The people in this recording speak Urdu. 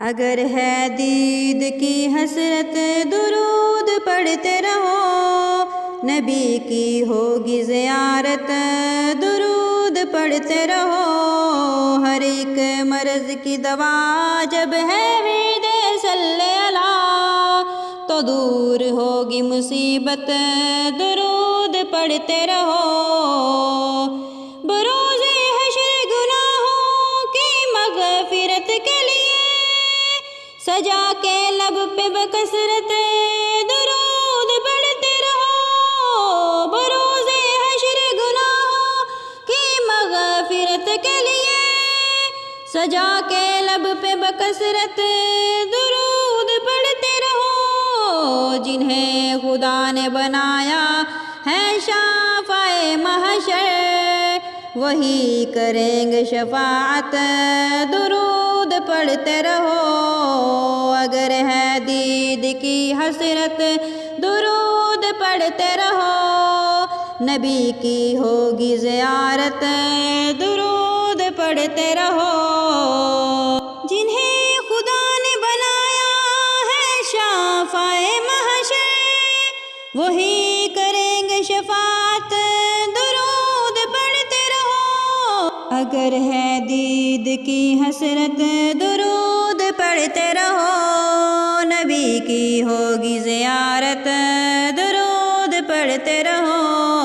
اگر ہے دید کی حسرت درود پڑھتے رہو، نبی کی ہوگی زیارت درود پڑھتے رہو۔ ہر ایک مرض کی دوا جب ہے ورد صلی اللہ، تو دور ہوگی مصیبت درود پڑھتے رہو۔ بروز حشر گناہوں کی مغفرت کے لیے سجا کے لب پہ بکثرت درود پڑھتے رہو۔ بروز حشر گناہوں کی مغفرت کے لیے سجا کے لب پہ بکثرت درود پڑھتے رہو۔ جنہیں خدا نے بنایا ہے شافع محشر، وہی کریں گے شفاعت درود پڑھتے رہو۔ اگر ہے دید کی حسرت درود پڑھتے رہو، نبی کی ہوگی زیارت درود پڑھتے رہو۔ جنہیں خدا نے بنایا ہے شافع محشر، وہی کریں گے شفاعت درود پڑھتے رہو۔ اگر ہے دید کی حسرت درود پڑھتے رہو، نبی کی ہوگی زیارت درود پڑھتے رہو۔